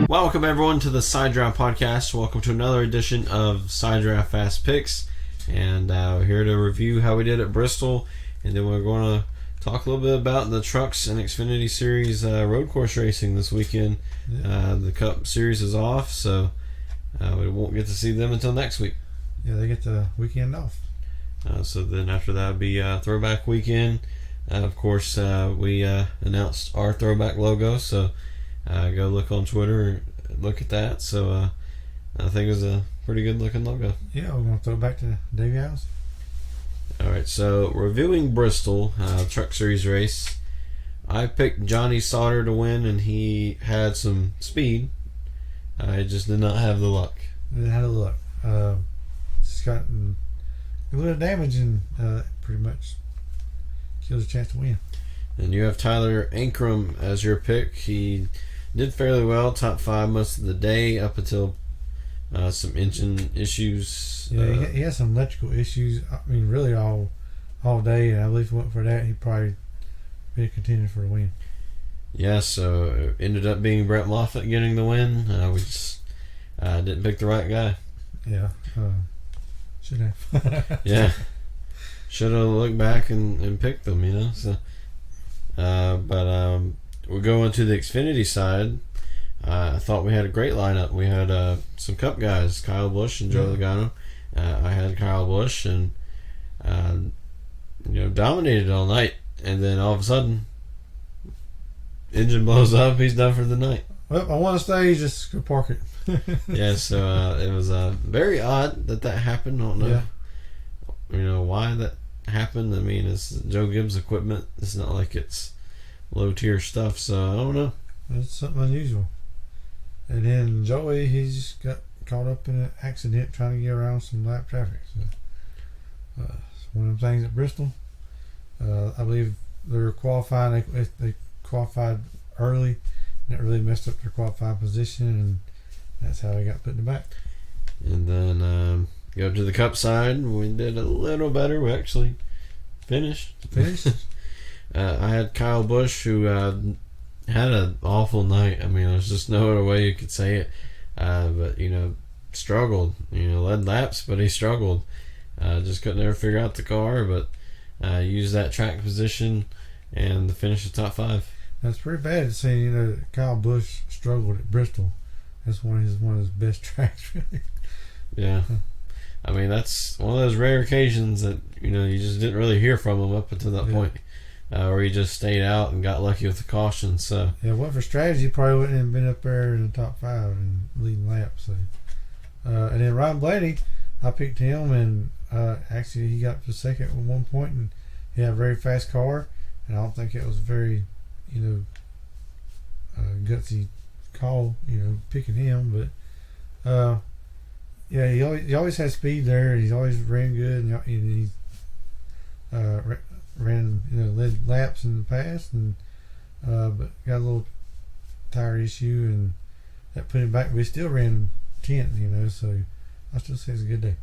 Welcome everyone to the Side Draft Podcast. Welcome to another edition of Side Draft Fast Picks, and we're here to review how we did at Bristol, and then we're going to talk a little bit about the Trucks and Xfinity Series road course racing this weekend. Yeah. The Cup Series is off, so we won't get to see them until next week. Yeah, they get the weekend off. So then after that will be Throwback Weekend. Of course, we announced our throwback logo, so go look on Twitter, look at that. So I think it was a pretty good looking logo. Yeah, we're going to throw it back to Davey House. Alright, so reviewing Bristol Truck Series race, I picked Johnny Sauter to win, and he had some speed. I just did not have the luck. Didn't have the luck. Just gotten a little damage and pretty much kills a chance to win. And you have Tyler Ankrum as your pick. He did fairly well, top 5 most of the day up until some engine issues. Yeah, he had some electrical issues. I mean, really all day, and I believe if it went for that, he'd probably be a contender for the win. Yeah, so it ended up being Brett Moffitt getting the win. We just didn't pick the right guy. Yeah, should have. Yeah, should have looked back and picked them, you know. So, but we'll go into the Xfinity side. I thought we had a great lineup. We had some Cup guys, Kyle Busch and Joe Logano. I had Kyle Busch, and dominated all night. And then all of a sudden, engine blows up. He's done for the night. Well, I want to stay. Just go park it. Yeah, so it was very odd that happened. I don't know, why that happened. I mean, it's Joe Gibbs equipment. It's not like it's low tier stuff, so I don't know. It's something unusual. And then Joey, he just got caught up in an accident trying to get around some lap traffic. So, it's one of them things at Bristol. I believe they were qualifying. They qualified early, and that really messed up their qualifying position, and that's how they got put in the back. And then go to the Cup side. We did a little better. We actually finished. I had Kyle Busch, who had an awful night. I mean, there's just no other way you could say it. But struggled. Led laps, but he struggled. Just couldn't ever figure out the car, but used that track position and to finish the top 5. That's pretty bad to see. Kyle Busch struggled at Bristol. That's one of his best tracks, really. Yeah. I mean, that's one of those rare occasions that you just didn't really hear from him up until that point. Where he just stayed out and got lucky with the caution. So yeah, what for strategy, he probably wouldn't have been up there in the top 5 and leading laps. So, and then Ryan Blaney, I picked him, and actually he got to second at one point, and he had a very fast car, and I don't think it was very, gutsy call, picking him, but yeah, he always had speed there. He's always ran good, and he ran led laps in the past, and but got a little tire issue, and that put him back. But he still ran 10th, so I still say it's a good day.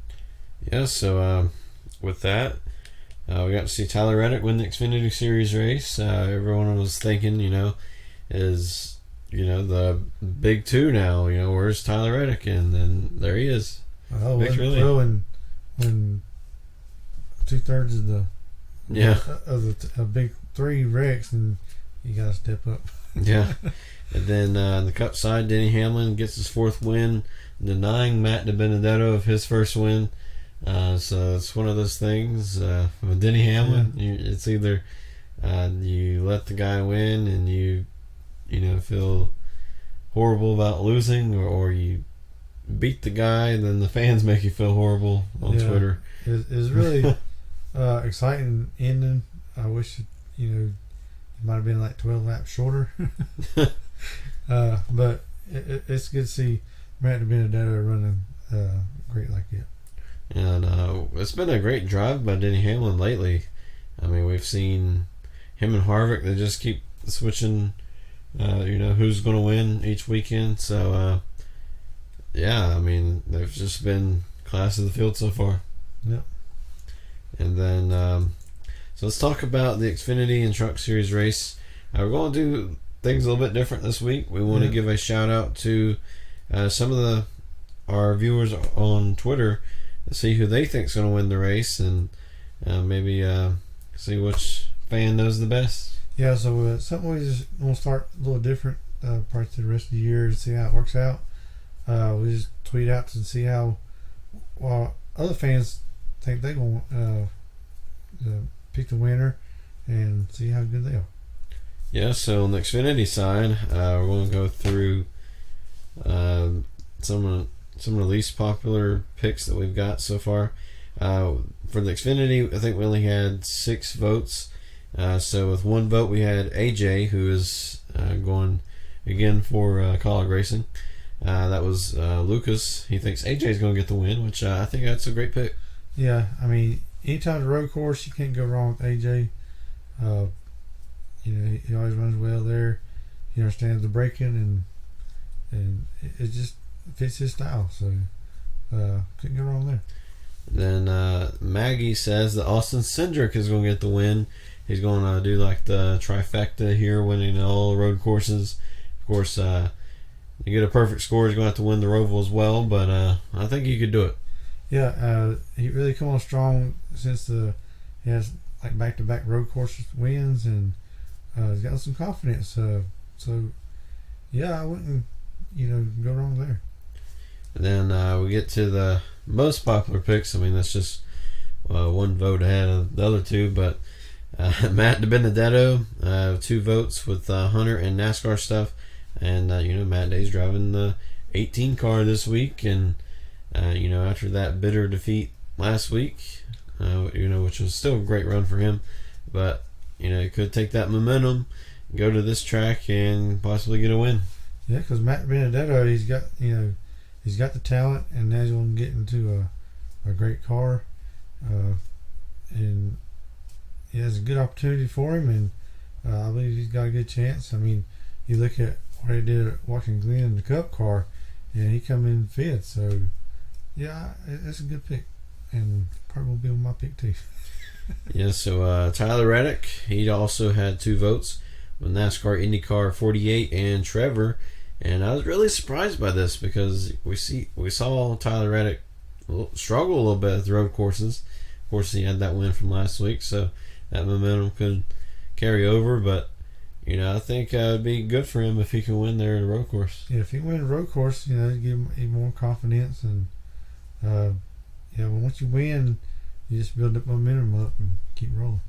Yeah. So with that, we got to see Tyler Reddick win the Xfinity Series race. Everyone was thinking, is the big 2 now. Where's Tyler Reddick? And then there he is. Oh, when 2/3 of the of the big 3 wrecks, and you got to step up. Yeah. And then the Cup side, Denny Hamlin gets his 4th win, denying Matt DiBenedetto of his first win. So it's one of those things with Denny Hamlin. It's either you let the guy win and you feel horrible about losing, or you beat the guy and then the fans make you feel horrible on Twitter. It was really exciting ending. I wish it might have been like 12 laps shorter. But it's good to see Matt DiBenedetto running great like that. And it's been a great drive by Denny Hamlin lately. I mean, we've seen him and Harvick. They just keep switching, who's going to win each weekend. So, I mean, they've just been class of the field so far. Yep. And then, so let's talk about the Xfinity and Truck Series race. We're going to do things a little bit different this week. We want to give a shout out to some of our viewers on Twitter to see who they think is going to win the race, and maybe see which fan knows the best. Yeah, so something we just want to start a little different parts of the rest of the year to see how it works out. We just tweet out to see how other fans think they going to pick the winner and see how good they are. Yeah, so on the Xfinity side, we're going to go through some of the least popular picks that we've got so far. For the Xfinity, I think we only had 6 votes. So with 1 vote, we had AJ, who is going again for College Racing. That was Lucas. He thinks AJ is going to get the win, which I think that's a great pick. Yeah, I mean, anytime the road course, you can't go wrong with AJ. He always runs well there. He understands the braking, and it just fits his style. So couldn't go wrong there. Then Maggie says that Austin Cindric is going to get the win. He's going to do like the trifecta here, winning all road courses. Of course, to get a perfect score, he's going to have to win the Roval as well, but I think he could do it. Yeah, he really come on strong since he has like back-to-back road course wins, and he's got some confidence. So, yeah, I wouldn't go wrong there. And then we get to the most popular picks. I mean, that's just 1 vote ahead of the other 2, but Matt DiBenedetto, 2 votes with Hunter and NASCAR stuff, and Matt Day's driving the 18 car this week, and after that bitter defeat last week, which was still a great run for him, but he could take that momentum, go to this track, and possibly get a win. Yeah, because Matt DiBenedetto, he's got the talent, and now he's going to get into a great car, and he has a good opportunity for him, and I believe he's got a good chance. I mean, you look at what he did at Washington Glen in the Cup car, and he come in 5th. So, yeah, it's a good pick, and probably will be on my pick too. Yeah, so Tyler Reddick, he also had 2 votes with NASCAR IndyCar 48 and Trevor, and I was really surprised by this because we saw Tyler Reddick struggle a little bit at the road courses. Of course, he had that win from last week, so that momentum could carry over, but I think it would be good for him if he can win there at a road course. Yeah, if he win a road course, it'd give him even more confidence, and once you win, you just build that momentum up and keep rolling.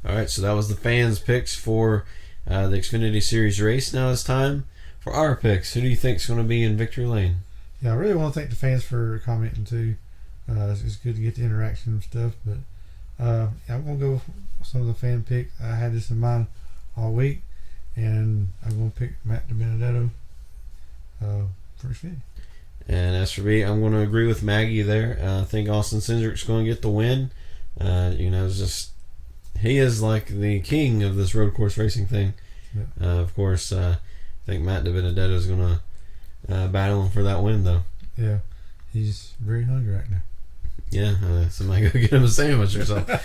All right, so that was the fans' picks for the Xfinity Series race. Now it's time for our picks. Who do you think is going to be in victory lane? Yeah, I really want to thank the fans for commenting too. It's good to get the interaction and stuff, but I'm going to go with some of the fan picks. I had this in mind all week, and I'm going to pick Matt DiBenedetto for Xfinity. And as for me, I'm going to agree with Maggie there. I think Austin Cindric's going to get the win. It's just he is like the king of this road course racing thing. Yeah. Of course, I think Matt DiBenedetto is going to battle him for that win, though. Yeah, he's very hungry right now. Yeah, somebody go get him a sandwich or something.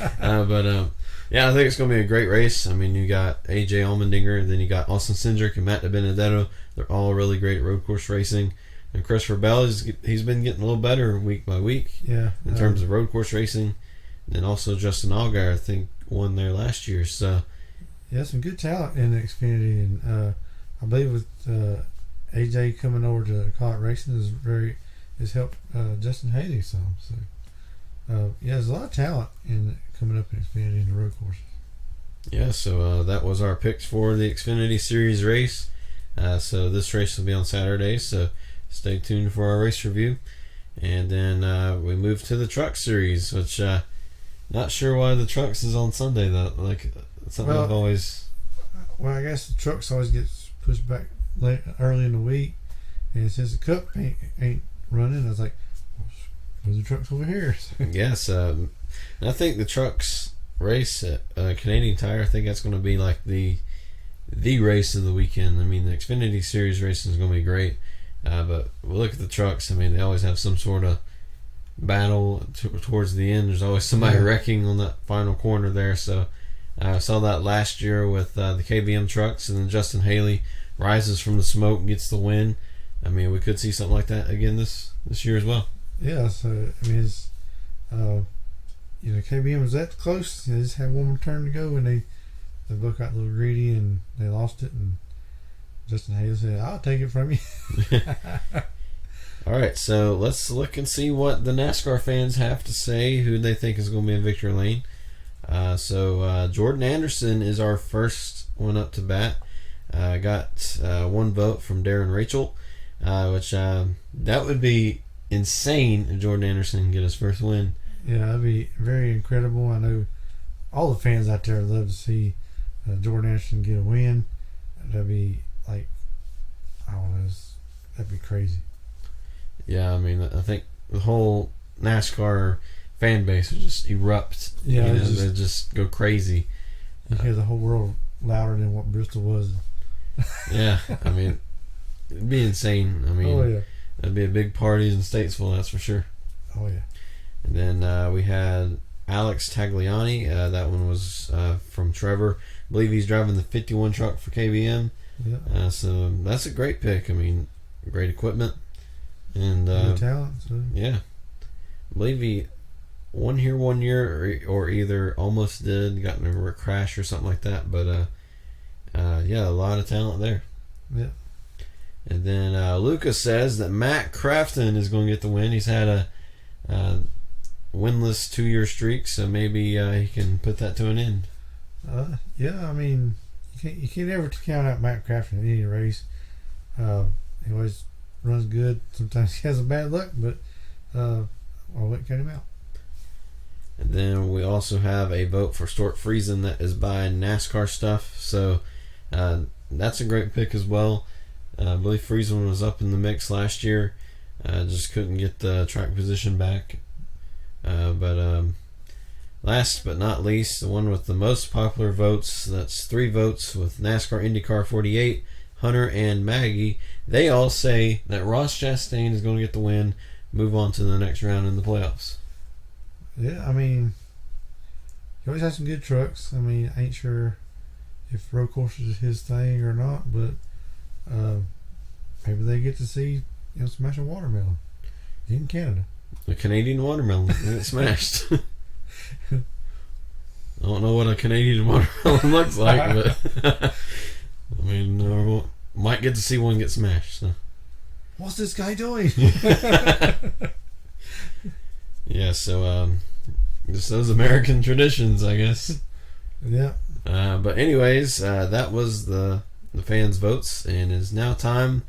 Yeah, I think it's going to be a great race. I mean, you got AJ Allmendinger, and then you got Austin Cindric and Matt DiBenedetto. They're all really great at road course racing. And Christopher Bell, he's been getting a little better week by week. Yeah, in terms of road course racing. And then also Justin Allgaier, I think, won there last year. So yeah, some good talent in the Xfinity, and I believe with AJ coming over to College Racing has helped Justin Haley some. So there's a lot of talent coming up in Xfinity in the road courses. Yeah, so that was our picks for the Xfinity Series race. So this race will be on Saturday, so stay tuned for our race review. And then we move to the Trucks Series, which not sure why the Trucks is on Sunday though. Like something I've always. Well, I guess the Trucks always gets pushed back early in the week, and since the Cup ain't running, I was like, "Where's the Trucks over here?" Yes, and I think the Trucks race at Canadian Tire, I think that's going to be like the race of the weekend. I mean, the Xfinity Series racing is going to be great. But we look at the Trucks. I mean, they always have some sort of battle towards the end. There's always somebody wrecking on that final corner there. So I saw that last year with the KBM trucks, and then Justin Haley rises from the smoke and gets the win. I mean, we could see something like that again this year as well. Yeah, so I mean, it's KBM was that close. They just had one more turn to go, and they both got a little greedy and they lost it. And Justin Haley said, "I'll take it from you." All right, so let's look and see what the NASCAR fans have to say, who they think is going to be in victory lane. So Jordan Anderson is our first one up to bat. Got one vote from Darren Rachel, which that would be insane if Jordan Anderson can get his first win. Yeah, that'd be very incredible. I know all the fans out there love to see Jordan Anderson get a win. That'd be like, I don't know, that'd be crazy. Yeah, I mean, I think the whole NASCAR fan base would just erupt. Yeah, they'd just go crazy. You hear the whole world louder than what Bristol was. Yeah, I mean, it'd be insane. I mean, oh yeah, that'd be a big party in Statesville, that's for sure. Oh yeah. And then we had Alex Tagliani. That one was from Trevor. I believe he's driving the 51 truck for KBM. Yeah. So that's a great pick. I mean, great equipment. And talent. So. Yeah. I believe he won here 1 year or either almost did, got in a crash or something like that. But yeah, a lot of talent there. Yeah. And then Lucas says that Matt Crafton is going to get the win. He's had a winless 2-year streak, so maybe he can put that to an end. Yeah, I mean, you can't ever count out Matt Crafton in any race. He always runs good. Sometimes he has a bad luck, but I wouldn't count him out. And then we also have a vote for Stuart Friesen that is by NASCAR Stuff. So that's a great pick as well. I believe Friesen was up in the mix last year. Just couldn't get the track position back. But last but not least, the one with the most popular votes, that's 3 votes with NASCAR IndyCar 48, Hunter and Maggie. They all say that Ross Chastain is going to get the win, move on to the next round in the playoffs. Yeah, I mean, he always has some good trucks. I mean, I ain't sure if road courses is his thing or not, but maybe they get to see smash a watermelon in Canada. A Canadian watermelon and it smashed. I don't know what a Canadian watermelon looks like, but I mean, might get to see one get smashed. So. What's this guy doing? Yeah, so just those American traditions, I guess. Yeah. But anyways, that was the fans' votes, and it's now time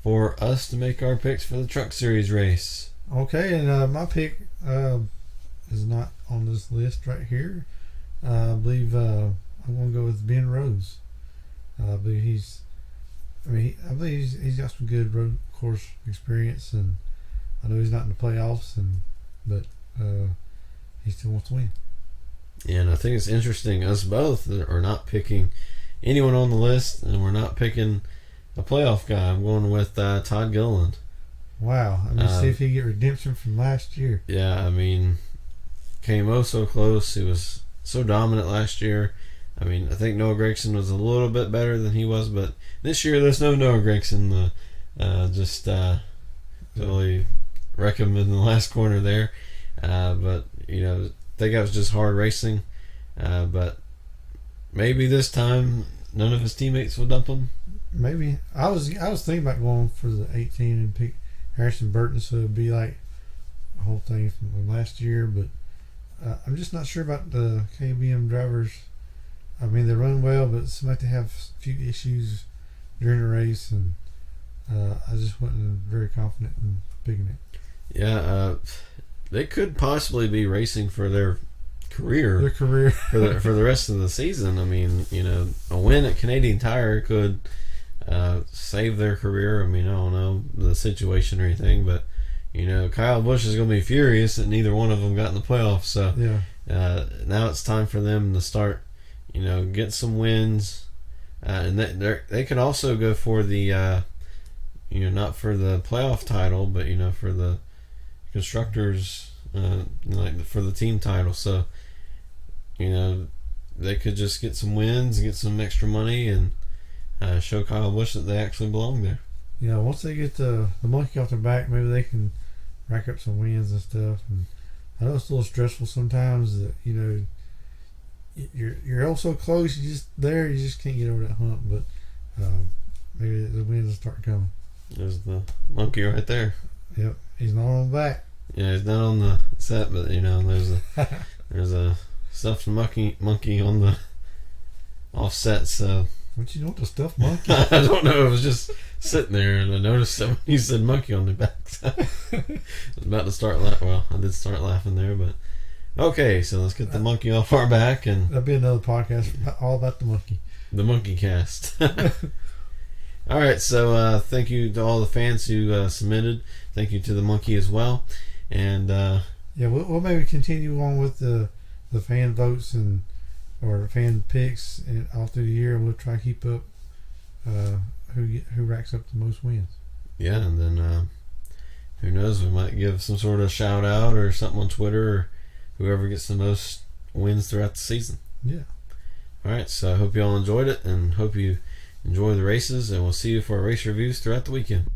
for us to make our picks for the Truck Series race. Okay, and my pick is not on this list right here. I believe I'm going to go with Ben Rhodes. I believe he's got some good road course experience, and I know he's not in the playoffs, but he still wants to win. Yeah, and I think it's interesting. Us both are not picking anyone on the list, and we're not picking a playoff guy. I'm going with Todd Gilliland. Wow. I mean, see if he get redemption from last year. Yeah, I mean, came so close. He was so dominant last year. I mean, I think Noah Gragson was a little bit better than he was, but this year there's no Noah Gragson. Totally wreck him in the last corner there. But, I think that was just hard racing. But maybe this time none of his teammates will dump him. Maybe. I was thinking about going for the 18 and pick Harrison Burton, so it'd be like a whole thing from last year, but I'm just not sure about the KBM drivers. I mean, they run well, but it seems like they have a few issues during the race, and I just wasn't very confident in picking it. Yeah, they could possibly be racing for their career. Their career. for the rest of the season. I mean, a win at Canadian Tire could save their career. I mean, I don't know the situation or anything, but Kyle Busch is going to be furious that neither one of them got in the playoffs. So yeah, now it's time for them to start, get some wins, and they could also go for the, not for the playoff title, but for the constructors, like for the team title. So, they could just get some wins, get some extra money, and show Kyle Busch that they actually belong there. Yeah, once they get the monkey off their back, maybe they can rack up some wins and stuff. And I know it's a little stressful sometimes that, you know, you're all so close, you just can't get over that hump. But maybe the wins will start coming. There's the monkey right there. Yep, he's not on the back. Yeah, he's not on the set, but you know, there's a stuffed monkey on the offset. So What you know, the stuffed monkey? I don't know. It was just sitting there, and I noticed that when you said monkey on the back. So I was about to start laughing. Well, I did start laughing there, but okay. So let's get the monkey off our back, and That'll be another podcast all about the monkey. The monkey cast. All right. So thank you to all the fans who submitted. Thank you to the monkey as well, and yeah, we'll maybe continue on with the fan votes or fan picks and all through the year, and we'll try to keep up who racks up the most wins. Yeah, and then who knows, we might give some sort of shout out or something on Twitter, or whoever gets the most wins throughout the season. Yeah. All right, so I hope you all enjoyed it, and hope you enjoy the races, and we'll see you for our race reviews throughout the weekend.